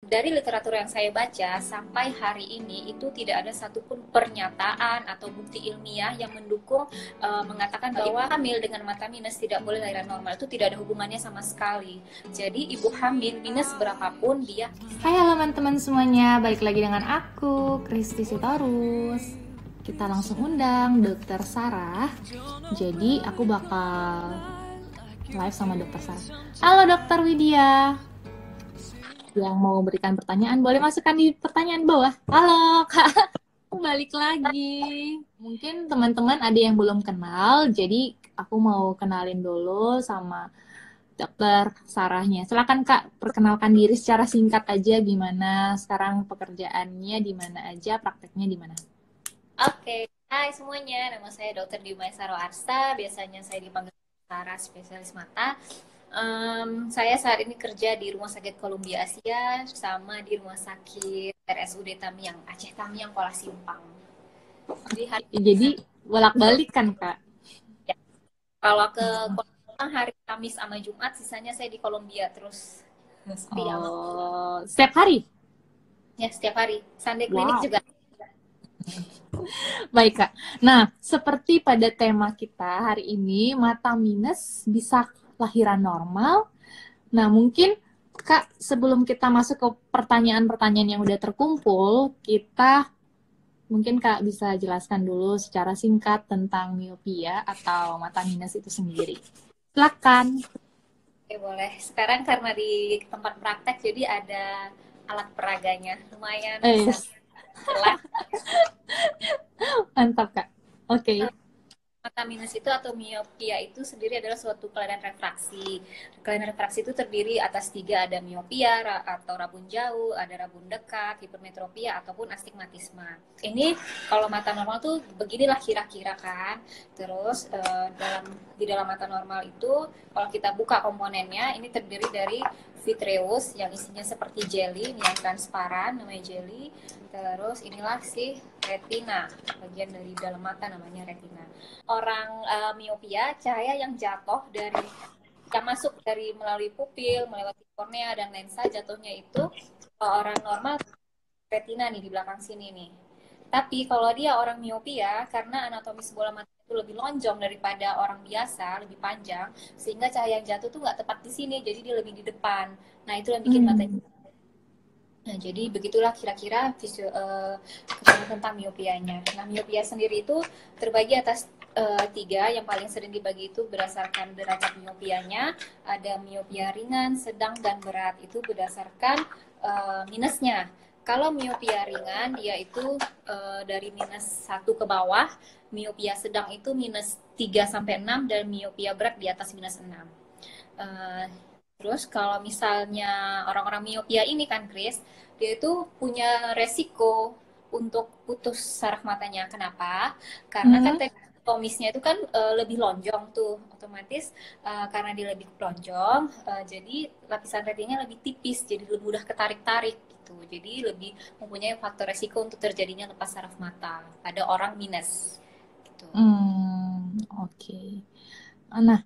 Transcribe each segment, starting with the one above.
Dari literatur yang saya baca, sampai hari ini itu tidak ada satupun pernyataan atau bukti ilmiah yang mendukung mengatakan bahwa ibu hamil dengan mata minus tidak boleh lahiran normal. Itu tidak ada hubungannya sama sekali. Jadi ibu hamil minus berapapun dia. Hai halo teman-teman semuanya, balik lagi dengan aku, Kristi Sitorus. Kita langsung undang Dokter Sarah. Jadi aku bakal live sama Dokter Sarah. Halo Dokter Widya. Yang mau berikan pertanyaan boleh masukkan di pertanyaan bawah. Halo Kak, aku balik lagi. Mungkin teman-teman ada yang belum kenal, jadi aku mau kenalin dulu sama Dokter Sarahnya. Silakan Kak, perkenalkan diri secara singkat aja gimana sekarang pekerjaannya di mana aja, prakteknya di mana. Oke, hai semuanya. Nama saya Dr. Dimai Saro Arsa. Biasanya saya dipanggil Sarah, spesialis mata. Saya saat ini kerja di Rumah Sakit Columbia Asia sama di Rumah Sakit RSUD Tamiang, Aceh Tamiang, Kuala Simpang. Jadi bolak-balik kan Kak? Ya, kalau ke Kuala Simpang hari Kamis sama Jumat, sisanya saya di Columbia terus. Oh, setiap hari? Ya, setiap hari. Sunday klinik Wow. juga. Baik Kak. Nah, seperti pada tema kita hari ini, mata minus bisa lahiran normal. Nah, mungkin Kak, sebelum kita masuk ke pertanyaan-pertanyaan yang udah terkumpul, mungkin Kak bisa jelaskan dulu secara singkat tentang miopia atau mata minus itu sendiri. Silakan. Oke, boleh. Sekarang karena di tempat praktek, jadi ada alat peraganya. Lumayan bisa Yes. jelas. Mantap Kak. Oke. Mata minus itu atau miopia itu sendiri adalah suatu kelainan refraksi. Kelainan refraksi itu terdiri atas 3, ada miopia atau rabun jauh, ada rabun dekat, hipermetropia, ataupun astigmatisme. Ini kalau mata normal tuh beginilah kira-kira kan. Terus di dalam mata normal itu kalau kita buka komponennya, ini terdiri dari vitreous yang isinya seperti jelly, ini yang transparan namanya jelly. Terus inilah si retina, bagian dari dalam mata namanya retina. Orang miopia, cahaya yang jatuh dari yang masuk dari melalui pupil, melewati kornea dan lensa, jatuhnya itu orang normal retina nih di belakang sini nih. Tapi kalau dia orang miopia, karena anatomis bola mata itu lebih lonjong daripada orang biasa, lebih panjang, sehingga cahaya yang jatuh tuh nggak tepat di sini, jadi dia lebih di depan. Nah itu yang bikin mata. Nah, jadi begitulah kira-kira tentang miopianya. Nah, miopia sendiri itu terbagi atas 3. Yang paling sering dibagi itu berdasarkan derajat miopianya. Ada miopia ringan, sedang, dan berat. Itu berdasarkan minusnya. Kalau miopia ringan, dia itu dari -1 ke bawah. Miopia sedang itu -3 sampai 6, dan miopia berat di atas -6. Terus kalau misalnya orang-orang miopia ini kan, Chris, dia itu punya resiko untuk putus saraf matanya. Kenapa? Karena kan anatomisnya itu kan lebih lonjong tuh, otomatis karena dia lebih lonjong, jadi lapisan retinanya lebih tipis, jadi lebih mudah ketarik-tarik gitu. Jadi lebih mempunyai faktor resiko untuk terjadinya lepas saraf mata pada orang minus. Gitu. Oke. Nah,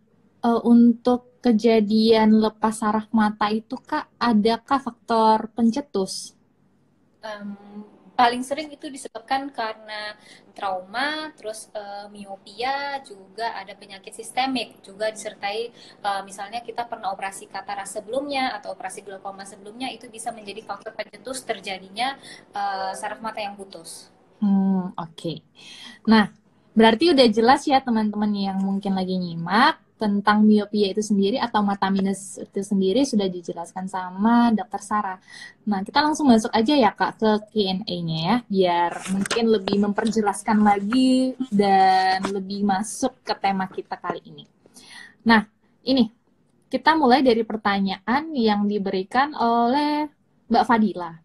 untuk kejadian lepas saraf mata itu Kak, adakah faktor pencetus? Paling sering itu disebabkan karena trauma, terus miopia, juga ada penyakit sistemik, juga disertai misalnya kita pernah operasi katarak sebelumnya atau operasi glaukoma sebelumnya, itu bisa menjadi faktor pencetus terjadinya saraf mata yang putus. Oke. Nah, berarti udah jelas ya teman-teman yang mungkin lagi nyimak tentang miopia itu sendiri atau mata minus itu sendiri sudah dijelaskan sama Dokter Sarah. Nah, kita langsung masuk aja ya Kak ke Q&A-nya ya, biar mungkin lebih memperjelaskan lagi dan lebih masuk ke tema kita kali ini. Nah, ini kita mulai dari pertanyaan yang diberikan oleh Mbak Fadila.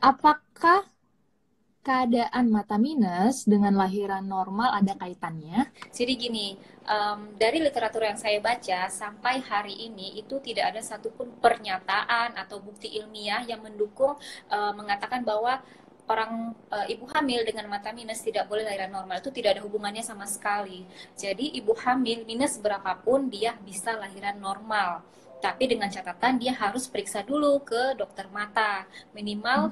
Apakah keadaan mata minus dengan lahiran normal ada kaitannya? Jadi gini, dari literatur yang saya baca, sampai hari ini itu tidak ada satupun pernyataan atau bukti ilmiah yang mendukung mengatakan bahwa orang ibu hamil dengan mata minus tidak boleh lahiran normal. Itu tidak ada hubungannya sama sekali. Jadi ibu hamil minus berapapun dia bisa lahiran normal. Tapi dengan catatan dia harus periksa dulu ke dokter mata, minimal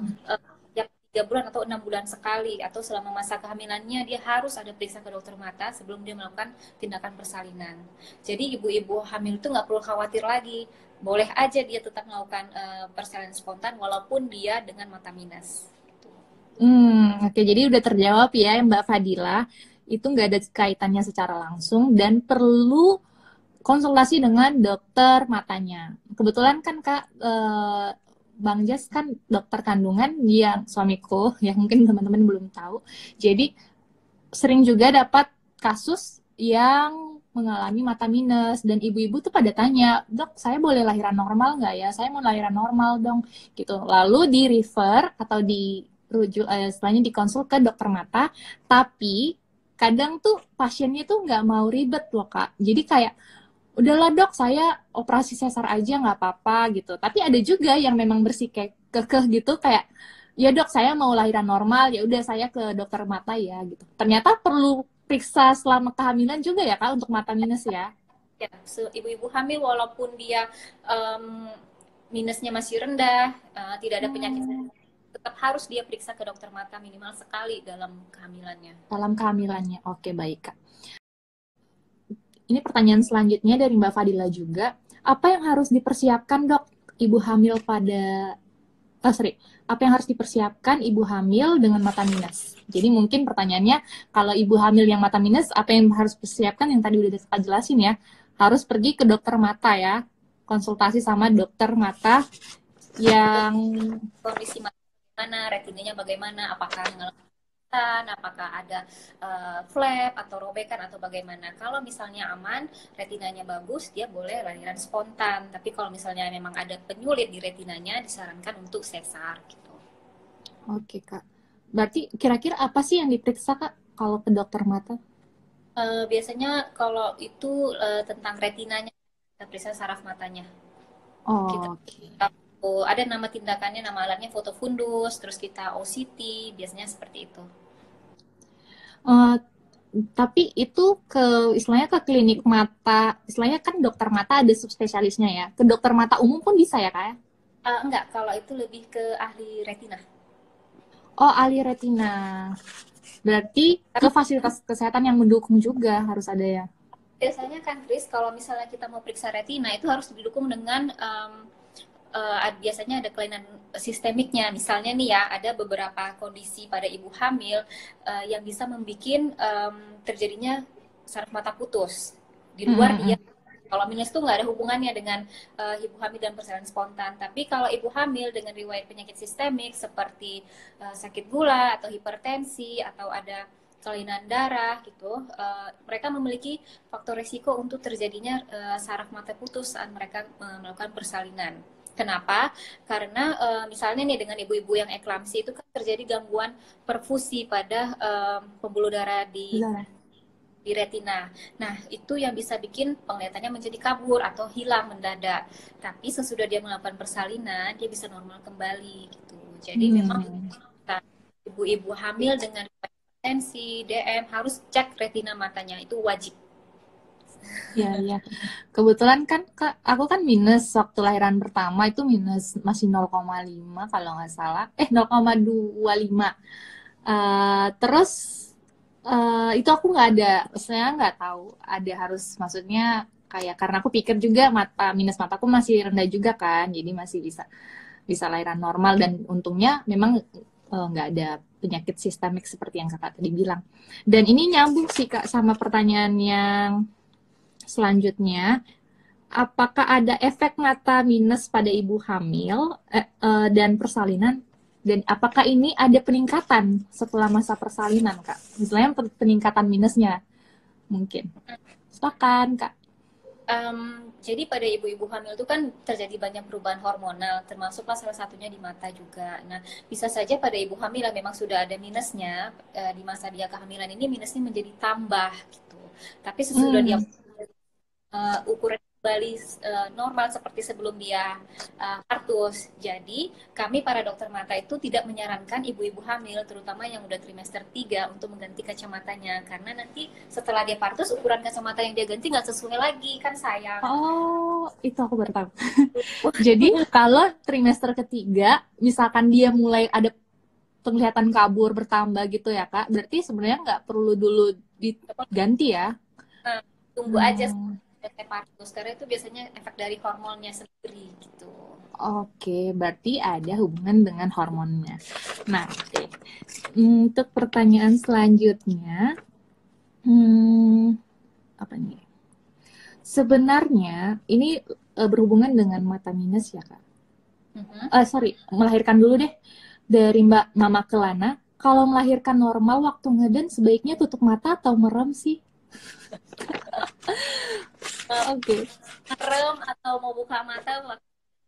tiap 3 bulan atau 6 bulan sekali, atau selama masa kehamilannya dia harus ada periksa ke dokter mata sebelum dia melakukan tindakan persalinan. Jadi ibu-ibu hamil itu nggak perlu khawatir lagi, boleh aja dia tetap melakukan persalinan spontan walaupun dia dengan mata minus. Oke, jadi udah terjawab ya Mbak Fadila. Itu nggak ada kaitannya secara langsung dan perlu konsultasi dengan dokter matanya. Kebetulan kan Kak, Bang Jas kan dokter kandungan yang suamiku, yang mungkin teman-teman belum tahu. Jadi sering juga dapat kasus yang mengalami mata minus dan ibu-ibu tuh pada tanya, dok saya boleh lahiran normal nggak ya? Saya mau lahiran normal dong, gitu. Lalu di refer atau dirujuk, setelahnya dikonsul ke dokter mata, tapi kadang tuh pasiennya tuh nggak mau ribet loh Kak. Jadi kayak udahlah dok saya operasi sesar aja nggak apa-apa gitu. Tapi ada juga yang memang bersikeras gitu kayak ya dok saya mau lahiran normal, ya udah saya ke dokter mata ya gitu. Ternyata perlu periksa selama kehamilan juga ya Kak untuk mata minus ya. Ya, ibu-ibu hamil walaupun dia minusnya masih rendah, tidak ada penyakit, tetap harus dia periksa ke dokter mata minimal sekali dalam kehamilannya. Dalam kehamilannya. Oke, baik Kak. Ini pertanyaan selanjutnya dari Mbak Fadila juga. Apa yang harus dipersiapkan dok ibu hamil pada apa yang harus dipersiapkan ibu hamil dengan mata minus? Jadi mungkin pertanyaannya, kalau ibu hamil yang mata minus, apa yang harus dipersiapkan? Yang tadi udah kita jelasin ya, harus pergi ke dokter mata ya, konsultasi sama dokter mata yang Kondisi mata bagaimana, retinanya bagaimana, apakah mengalami apakah ada flap atau robekan atau bagaimana. Kalau misalnya aman, retinanya bagus, dia boleh lahiran spontan. Tapi kalau misalnya memang ada penyulit di retinanya, disarankan untuk sesar gitu. Oke Kak. Berarti kira-kira apa sih yang diperiksa Kak kalau ke dokter mata? Biasanya kalau itu tentang retinanya, kita periksa saraf matanya. Oh, Kita ada nama tindakannya, nama alatnya foto fundus, terus kita OCT, biasanya seperti itu. Tapi itu istilahnya ke klinik mata, istilahnya kan dokter mata ada subspesialisnya ya. Ke dokter mata umum pun bisa ya Kak? Enggak, kalau itu lebih ke ahli retina. Oh, ahli retina. Berarti ke fasilitas kesehatan yang mendukung juga harus ada ya. Biasanya kan Chris, kalau misalnya kita mau periksa retina itu harus didukung dengan biasanya ada kelainan sistemiknya. Misalnya nih ya, ada beberapa kondisi pada ibu hamil yang bisa membuat terjadinya saraf mata putus. Di luar dia, kalau minus itu nggak ada hubungannya dengan ibu hamil dan persalinan spontan. Tapi kalau ibu hamil dengan riwayat penyakit sistemik seperti sakit gula atau hipertensi atau ada kelainan darah gitu, mereka memiliki faktor risiko untuk terjadinya saraf mata putus saat mereka melakukan persalinan. Kenapa? Karena misalnya nih dengan ibu-ibu yang eklamsi itu kan terjadi gangguan perfusi pada pembuluh darah di retina. Nah, itu yang bisa bikin penglihatannya menjadi kabur atau hilang mendadak. Tapi sesudah dia melakukan persalinan, dia bisa normal kembali gitu. Jadi memang ibu-ibu hamil dengan hipertensi, DM harus cek retina matanya, itu wajib. Iya. Kebetulan kan Kak, aku kan minus waktu lahiran pertama itu minus masih 0,5 kalau nggak salah. 0,25. Terus itu aku nggak ada, saya nggak tahu ada harus maksudnya kayak karena aku pikir juga minus mataku masih rendah juga kan, jadi masih bisa lahiran normal dan untungnya memang nggak ada penyakit sistemik seperti yang Kakak tadi bilang. Dan ini nyambung sih Kak sama pertanyaan yang selanjutnya, apakah ada efek mata minus pada ibu hamil dan persalinan? Dan apakah ini ada peningkatan setelah masa persalinan, Kak? Misalnya peningkatan minusnya, mungkin. Silakan, Kak. Jadi pada ibu-ibu hamil itu kan terjadi banyak perubahan hormonal, termasuklah salah satunya di mata juga. Nah, bisa saja pada ibu hamil yang memang sudah ada minusnya, di masa dia kehamilan ini minusnya menjadi tambah gitu. Tapi sesudah dia ukuran kembali normal seperti sebelum dia partus. Jadi kami para dokter mata itu tidak menyarankan ibu-ibu hamil, terutama yang udah trimester 3 untuk mengganti kacamatanya, karena nanti setelah dia partus ukuran kacamata yang dia ganti nggak sesuai lagi, kan sayang. Oh, itu aku baru tahu. Jadi kalau trimester ketiga, misalkan dia mulai ada penglihatan kabur bertambah gitu ya Kak, berarti sebenarnya nggak perlu dulu diganti ya? Nah, tunggu aja sampai partus, karena itu biasanya efek dari hormonnya sendiri gitu. Oke, berarti ada hubungan dengan hormonnya. Nah, oke. Untuk pertanyaan selanjutnya, apa nih? Sebenarnya ini berhubungan dengan mata minus ya Kak. Sorry, melahirkan dulu deh. Dari Mbak Mama Kelana, kalau melahirkan normal waktu ngeden sebaiknya tutup mata atau merem sih? Oke. Merem atau mau buka mata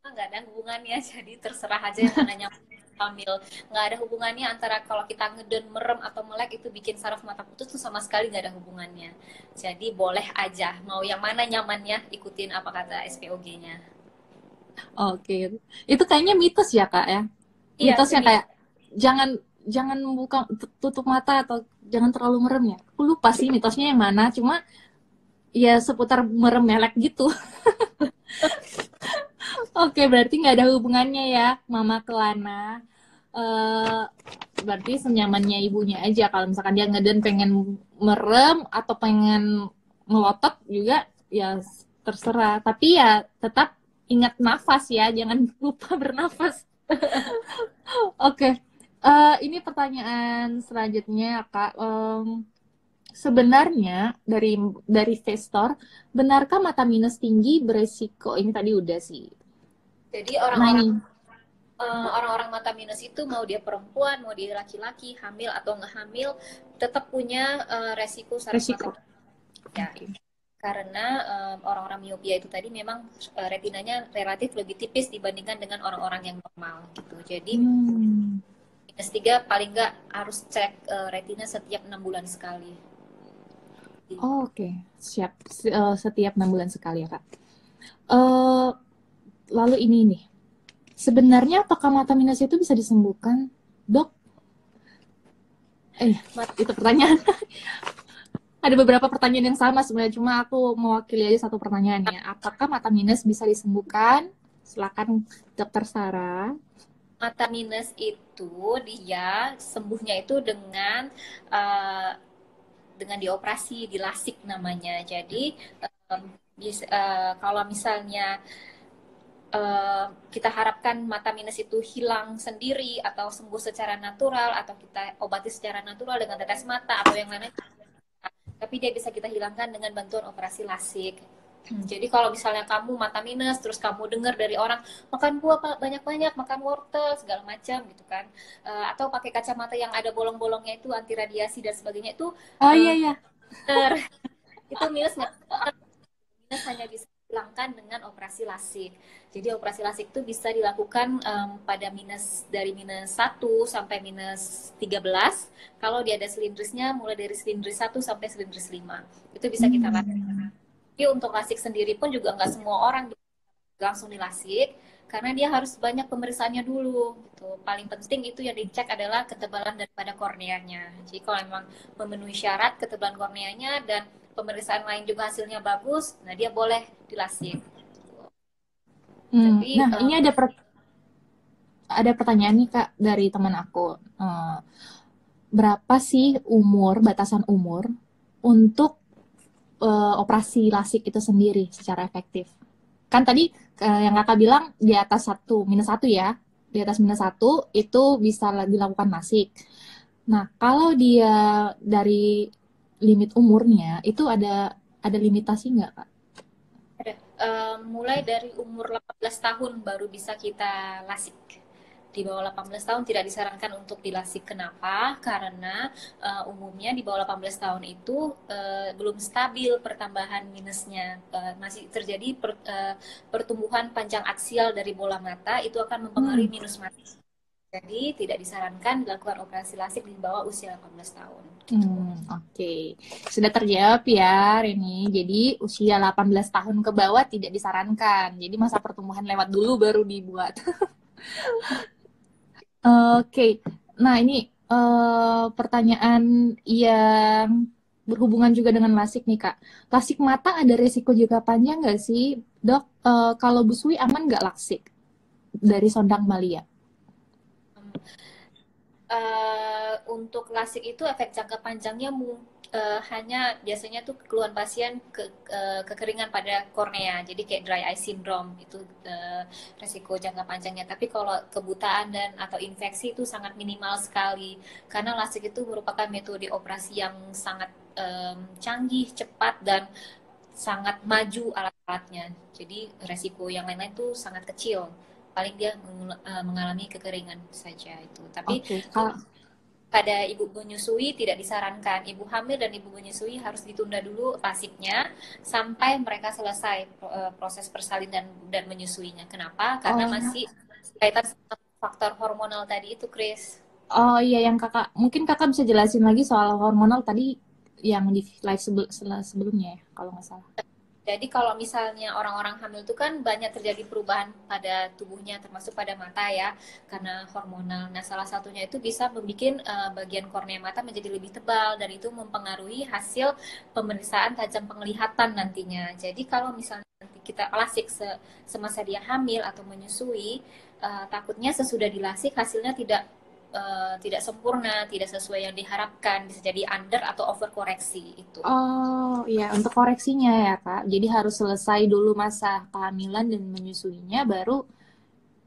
nggak ada hubungannya, jadi terserah aja yang mananya hamil. Nggak ada hubungannya antara kalau kita ngeden, merem atau melek itu bikin saraf mata putus, tuh sama sekali nggak ada hubungannya. Jadi boleh aja, mau yang mana nyamannya, ikutin apa kata SPOG-nya. Oke, itu kayaknya mitos ya Kak ya? Iya, Mitosnya kayak jangan jangan buka tutup mata atau jangan terlalu merem ya. Aku lupa sih mitosnya yang mana, cuma ya seputar merem melek gitu. Oke, berarti nggak ada hubungannya ya, Mama Kelana. Berarti senyamannya ibunya aja. Kalau misalkan dia ngeden pengen merem atau pengen melotot juga, ya terserah. Tapi ya tetap ingat nafas ya, jangan lupa bernafas. Oke, ini pertanyaan selanjutnya Kak. Sebenarnya dari Vestor, benarkah mata minus tinggi beresiko? Ini tadi udah sih. Jadi Nah ini orang-orang mata minus itu mau dia perempuan, mau dia laki-laki, hamil atau nggak hamil, tetap punya resiko saraf resiko. mata ya. Okay. Karena orang-orang miopia itu tadi memang retinanya relatif lebih tipis dibandingkan dengan orang-orang yang normal gitu. Jadi minus 3 paling nggak harus cek retina setiap 6 bulan sekali. Oh, oke, siap. Setiap 6 bulan sekali ya Kak. Lalu ini nih, sebenarnya apakah mata minus itu bisa disembuhkan, Dok? Itu pertanyaan. Ada beberapa pertanyaan yang sama sebenarnya, cuma aku mewakili aja satu pertanyaannya. Apakah mata minus bisa disembuhkan? Silakan Dokter Sarah. Mata minus itu dia sembuhnya itu dengan dioperasi, dilasik namanya. Jadi kalau misalnya kita harapkan mata minus itu hilang sendiri atau sembuh secara natural, atau kita obati secara natural dengan tetes mata atau yang lain, tapi dia bisa kita hilangkan dengan bantuan operasi lasik. Jadi kalau misalnya kamu mata minus, terus kamu dengar dari orang makan buah banyak-banyak, makan wortel segala macam gitu kan, atau pakai kacamata yang ada bolong-bolongnya itu anti radiasi dan sebagainya, itu Iya. itu minus nggak, minus hanya bisa hilangkan dengan operasi lasik. Jadi operasi lasik itu bisa dilakukan pada dari minus 1 sampai minus 13. Kalau dia ada silindrisnya, mulai dari silindris 1 sampai silindris 5. Itu bisa kita lakukan. Tapi untuk lasik sendiri pun juga nggak semua orang langsung dilasik, karena dia harus banyak pemeriksaannya dulu gitu. Paling penting itu yang dicek adalah ketebalan daripada korneanya. Jadi kalau memang memenuhi syarat ketebalan korneanya dan pemeriksaan lain juga hasilnya bagus, nah dia boleh dilasik. Tapi, nah ini ada pertanyaan nih Kak dari teman aku. Berapa sih batasan umur untuk operasi lasik itu sendiri secara efektif? Kan tadi yang Kakak bilang di atas minus 1 ya, di atas minus 1 itu bisa dilakukan lasik. Nah, kalau dia dari limit umurnya, itu ada limitasi nggak, Kak? Ada. Mulai dari umur 18 tahun baru bisa kita lasik. Di bawah 18 tahun tidak disarankan untuk dilasik. Kenapa? Karena umumnya di bawah 18 tahun itu belum stabil pertambahan minusnya. Masih terjadi pertumbuhan panjang aksial dari bola mata, itu akan mempengaruhi minus mata. Jadi tidak disarankan dilakukan operasi lasik di bawah usia 18 tahun. Oke. Sudah terjawab ya, Reni. Jadi usia 18 tahun ke bawah tidak disarankan. Jadi masa pertumbuhan lewat dulu baru dibuat. Oke. Nah, ini pertanyaan yang berhubungan juga dengan lasik nih, Kak. Lasik mata ada resiko jangka panjang nggak sih, Dok? Kalau busui aman nggak lasik? Dari Sondang Malia. Untuk lasik itu efek jangka panjangnya hanya biasanya tuh keluhan pasien kekeringan pada kornea, jadi kayak dry eye syndrome itu resiko jangka panjangnya. Tapi kalau kebutaan dan atau infeksi itu sangat minimal sekali, karena lasik itu merupakan metode operasi yang sangat canggih, cepat dan sangat maju alat-alatnya. Jadi resiko yang lain-lain itu sangat kecil. Paling dia mengalami kekeringan saja itu. Tapi Oke, pada ibu menyusui tidak disarankan. Ibu hamil dan ibu menyusui harus ditunda dulu lasiknya sampai mereka selesai proses persalinan dan menyusuinya. Kenapa? Karena masih kaitan sama faktor hormonal tadi itu, Chris. Oh iya, yang mungkin kakak bisa jelasin lagi soal hormonal tadi yang di live sebelumnya ya, kalau nggak salah. Jadi kalau misalnya orang-orang hamil itu kan banyak terjadi perubahan pada tubuhnya, termasuk pada mata ya, karena hormonal. Nah, salah satunya itu bisa membuat bagian kornea mata menjadi lebih tebal, dan itu mempengaruhi hasil pemeriksaan tajam penglihatan nantinya. Jadi kalau misalnya nanti kita lasik semasa dia hamil atau menyusui, takutnya sesudah dilasik hasilnya tidak sempurna, tidak sesuai yang diharapkan, bisa jadi under atau over koreksi itu. Oh iya, untuk koreksinya ya Kak. Jadi harus selesai dulu masa kehamilan dan menyusuinya baru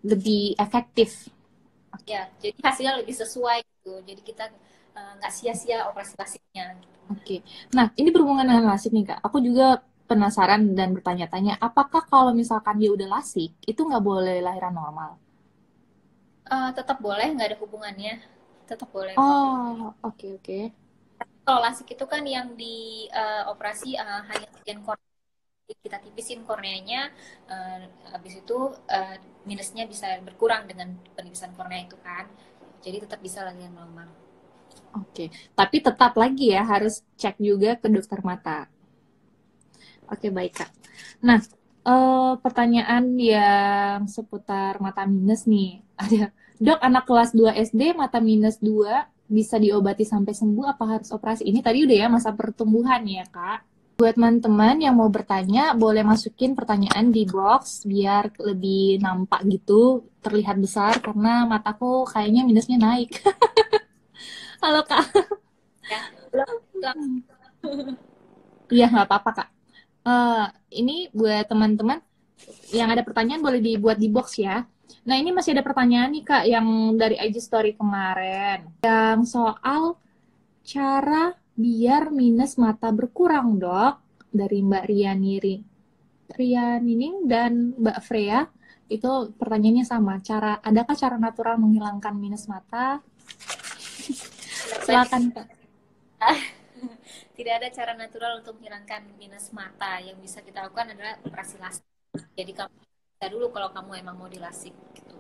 lebih efektif. Ya, jadi hasilnya lebih sesuai gitu. Jadi kita nggak sia-sia operasi lasiknya. Oke. Nah, ini berhubungan dengan lasik nih Kak. Aku juga penasaran dan bertanya-tanya, apakah kalau misalkan dia udah lasik, itu nggak boleh lahiran normal? Tetap boleh, nggak ada hubungannya. Tetap boleh kok. Oh, oke. Kalau lasik itu kan yang di operasi hanya bagian kornea. Kita tipisin korneanya, habis itu minusnya bisa berkurang dengan penipisan kornea itu kan. Jadi tetap bisa lahiran normal. Oke. Tapi tetap lagi ya, harus cek juga ke dokter mata. Oke, baik Kak. Nah, pertanyaan yang seputar mata minus nih. Ada, Dok, anak kelas 2 SD mata minus 2 bisa diobati sampai sembuh apa harus operasi? Ini tadi udah ya masa pertumbuhan ya, Kak. Buat teman-teman yang mau bertanya, boleh masukin pertanyaan di box biar lebih nampak gitu, terlihat besar karena mataku kayaknya minusnya naik. Halo, Kak. Ya, belum. Iya, nggak apa-apa, Kak. Ini buat teman-teman yang ada pertanyaan boleh dibuat di box ya. Nah, ini masih ada pertanyaan nih Kak yang dari IG story kemarin. Yang soal cara biar minus mata berkurang, Dok. Dari Mbak Rianining dan Mbak Freya. Itu pertanyaannya sama. Adakah cara natural menghilangkan minus mata? Silakan Kak. Tidak ada cara natural untuk menghilangkan minus mata. Yang bisa kita lakukan adalah operasi lasik. Jadi kamu bisa dulu kalau kamu emang mau dilasik gitu.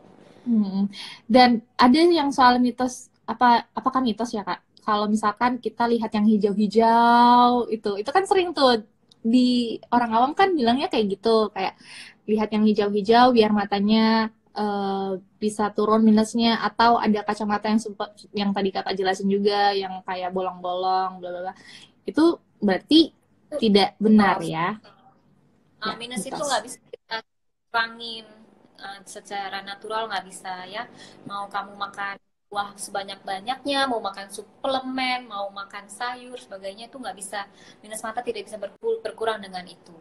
Dan ada yang soal mitos, apakah mitos ya Kak? Kalau misalkan kita lihat yang hijau-hijau itu kan sering tuh di orang awam kan bilangnya kayak gitu, kayak lihat yang hijau-hijau biar matanya bisa turun minusnya, atau ada kacamata yang tadi Kakak jelasin juga yang kayak bolong-bolong bla bla. Itu berarti tidak benar ya? Minus itu nggak bisa kita kurangin secara natural, nggak bisa ya. Mau kamu makan buah sebanyak-banyaknya, mau makan suplemen, mau makan sayur, sebagainya itu nggak bisa. Minus mata tidak bisa berkurang dengan itu.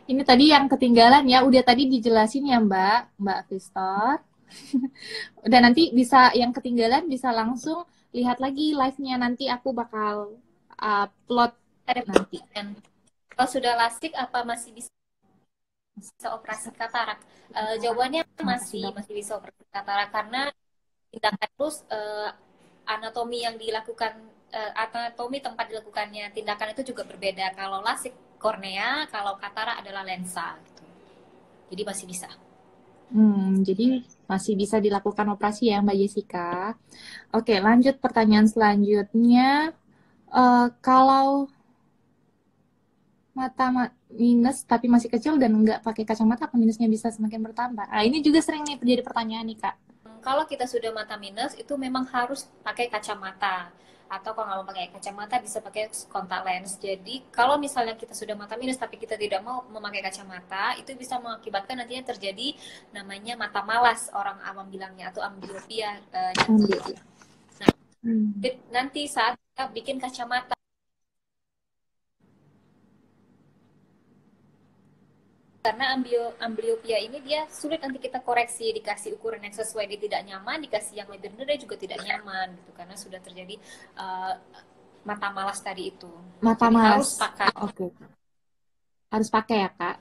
Ini tadi yang ketinggalan ya, udah tadi dijelasin ya Mbak Vistor. Udah, nanti bisa yang ketinggalan bisa langsung lihat lagi live-nya, nanti aku bakal upload nanti. Kalau sudah lasik apa masih bisa operasi katarak? Jawabannya masih bisa operasi katarak karena tindakan terus anatomi yang dilakukan, anatomi tempat dilakukannya tindakan itu juga berbeda. Kalau lasik kornea, kalau katarak adalah lensa gitu. Jadi masih bisa. Jadi masih bisa dilakukan operasi ya Mbak Jessica. Oke, lanjut pertanyaan selanjutnya. Kalau mata minus tapi masih kecil dan nggak pakai kacamata, apa minusnya bisa semakin bertambah? Nah, ini juga sering nih jadi pertanyaan nih Kak. Kalau kita sudah mata minus, itu memang harus pakai kacamata. Atau kalau nggak mau pakai kacamata, bisa pakai kontak lens. Jadi, kalau misalnya kita sudah mata minus, tapi kita tidak mau memakai kacamata, itu bisa mengakibatkan nantinya terjadi namanya mata malas, orang awam bilangnya, atau ambliopia. Nah, nanti saat kita bikin kacamata, karena ambliopia ini dia sulit nanti kita koreksi, dikasih ukuran yang sesuai, dia tidak nyaman, dikasih yang lebih rendah juga tidak nyaman gitu, karena sudah terjadi mata malas tadi itu. Mata Jadi malas harus pakai. Oke. Harus pakai ya Kak.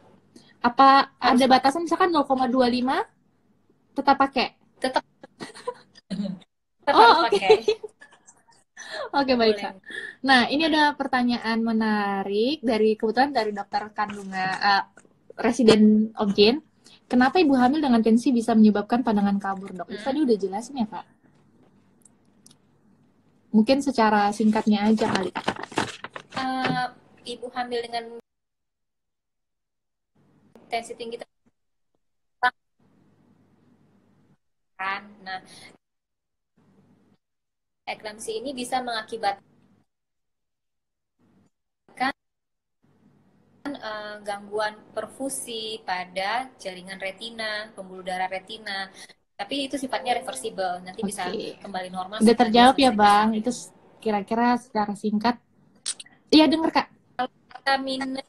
Apa Harus ada pakai. batasan misalkan 0,25 tetap pakai? Tetap harus Oh, oke. pakai. Oke, baik Boleh. Kak. Nah, ini ada pertanyaan menarik kebetulan dari dokter kandungan residen Obgyn. Kenapa ibu hamil dengan tensi bisa menyebabkan pandangan kabur, Dok? Itu tadi udah jelasin ya, Kak? Mungkin secara singkatnya aja kali. Ibu hamil dengan tensi tinggi kan. Nah, eklamsi ini bisa mengakibatkan gangguan perfusi pada jaringan retina, pembuluh darah retina. Tapi itu sifatnya reversible, nanti bisa kembali normal. Udah terjawab ya, Bang? Itu kira-kira secara singkat. Iya, denger, Kak. Mata minus,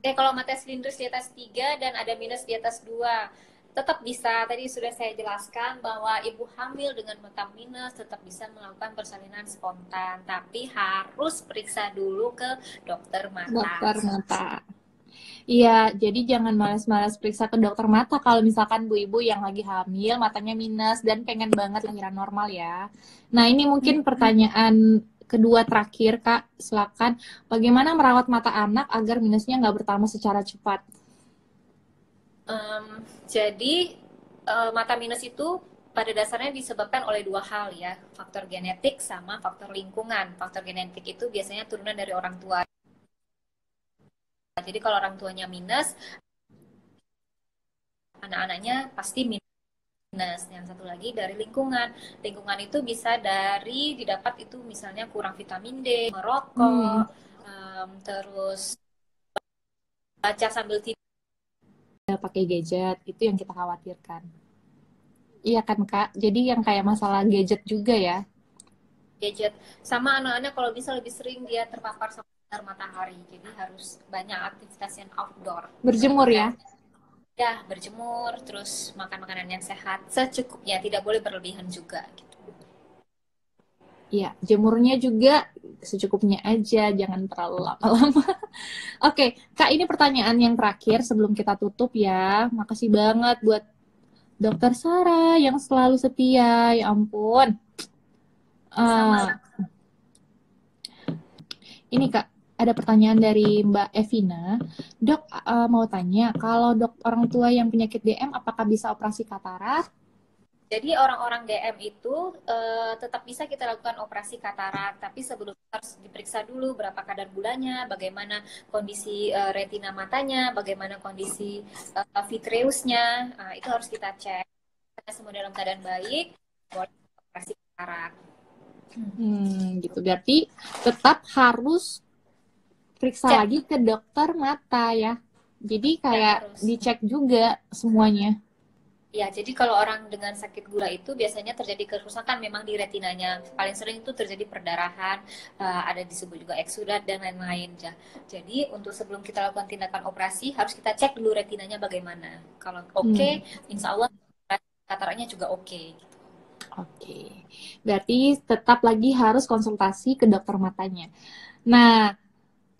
kalau mata silindris di atas 3 dan ada minus di atas 2, tetap bisa. Tadi sudah saya jelaskan bahwa ibu hamil dengan mata minus tetap bisa melakukan persalinan spontan, tapi harus periksa dulu ke dokter mata. Dokter mata. Iya, jadi jangan malas-malas periksa ke dokter mata kalau misalkan bu ibu yang lagi hamil, matanya minus dan pengen banget lahiran normal ya. Nah, ini mungkin pertanyaan kedua terakhir, Kak. Silakan. Bagaimana merawat mata anak agar minusnya nggak bertambah secara cepat? Jadi, mata minus itu pada dasarnya disebabkan oleh dua hal ya, faktor genetik sama faktor lingkungan. Faktor genetik itu biasanya turunan dari orang tua. Jadi kalau orang tuanya minus, anak-anaknya pasti minus. Yang satu lagi dari lingkungan. Lingkungan itu bisa dari didapat itu misalnya kurang vitamin D, merokok, terus baca sambil tidur, pakai gadget, itu yang kita khawatirkan. Iya kan Kak? Jadi yang kayak masalah gadget juga ya. Gadget. Sama anak-anak kalau bisa lebih sering dia terpapar sama sinar matahari. Jadi harus banyak aktivitas yang outdoor. Berjemur ya? Ya, berjemur, terus makan makanan yang sehat secukupnya, tidak boleh berlebihan juga. Gitu. Iya, jemurnya juga secukupnya aja, jangan terlalu lama-lama. Oke, Kak, ini pertanyaan yang terakhir sebelum kita tutup ya. Makasih banget buat Dokter Sarah yang selalu setia, ya ampun. Ini Kak, ada pertanyaan dari Mbak Evina. Dok, mau tanya, kalau orang tua yang penyakit DM, apakah bisa operasi katarak? Jadi orang-orang DM itu tetap bisa kita lakukan operasi katarak, tapi sebelum harus diperiksa dulu berapa kadar gulanya, bagaimana kondisi retina matanya, bagaimana kondisi vitreusnya, itu harus kita cek. Karena semua dalam keadaan baik, boleh operasi katarak. Gitu. Berarti tetap harus periksa lagi ke dokter mata ya. Jadi kayak dicek juga semuanya. Ya, jadi kalau orang dengan sakit gula itu biasanya terjadi kerusakan memang di retinanya. Paling sering itu terjadi perdarahan, ada disebut juga eksudat dan lain-lain. Jadi untuk sebelum kita lakukan tindakan operasi harus kita cek dulu retinanya bagaimana. Kalau oke, insya Allah kataraknya juga oke. Oke, berarti tetap lagi harus konsultasi ke dokter matanya. Nah,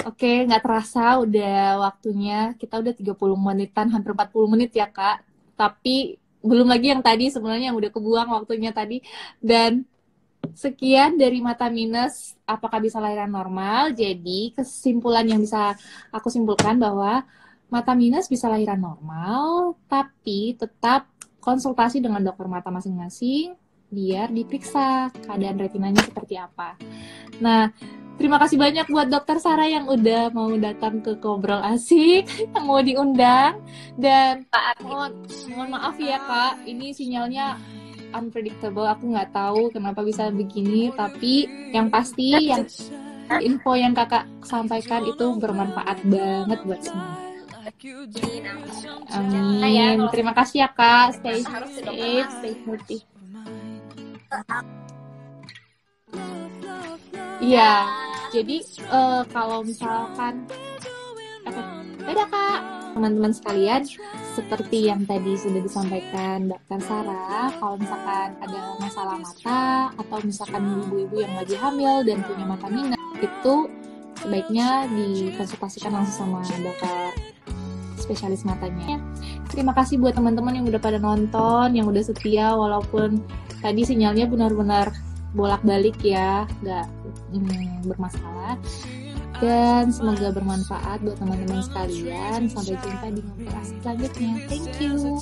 oke, nggak terasa udah waktunya. Kita udah 30 menitan, hampir 40 menit ya, Kak. Tapi belum lagi yang tadi sebenarnya yang udah kebuang waktunya tadi. Dan sekian dari mata minus, apakah bisa lahiran normal? Jadi kesimpulan yang bisa aku simpulkan bahwa mata minus bisa lahiran normal, tapi tetap konsultasi dengan dokter mata masing-masing biar diperiksa keadaan retinanya seperti apa. Nah, terima kasih banyak buat Dokter Sarah yang udah mau datang ke Ngobrol Asik, yang mau diundang. Dan mohon maaf ya Kak, ini sinyalnya unpredictable. Aku nggak tahu kenapa bisa begini, tapi yang pasti yang info yang Kakak sampaikan itu bermanfaat banget buat semua. Amin. Terima kasih ya Kak. Stay safe, stay healthy. Iya, jadi kalau misalkan beda Kak, teman-teman sekalian, seperti yang tadi sudah disampaikan Dokter Sarah, kalau misalkan ada masalah mata atau misalkan ibu-ibu yang lagi hamil dan punya mata minus, itu sebaiknya dikonsultasikan langsung sama dokter spesialis matanya. Terima kasih buat teman-teman yang udah pada nonton, yang udah setia walaupun tadi sinyalnya benar-benar bolak-balik ya, nggak bermasalah. Dan semoga bermanfaat buat teman-teman sekalian. Sampai jumpa di ngobrol asik selanjutnya. Thank you.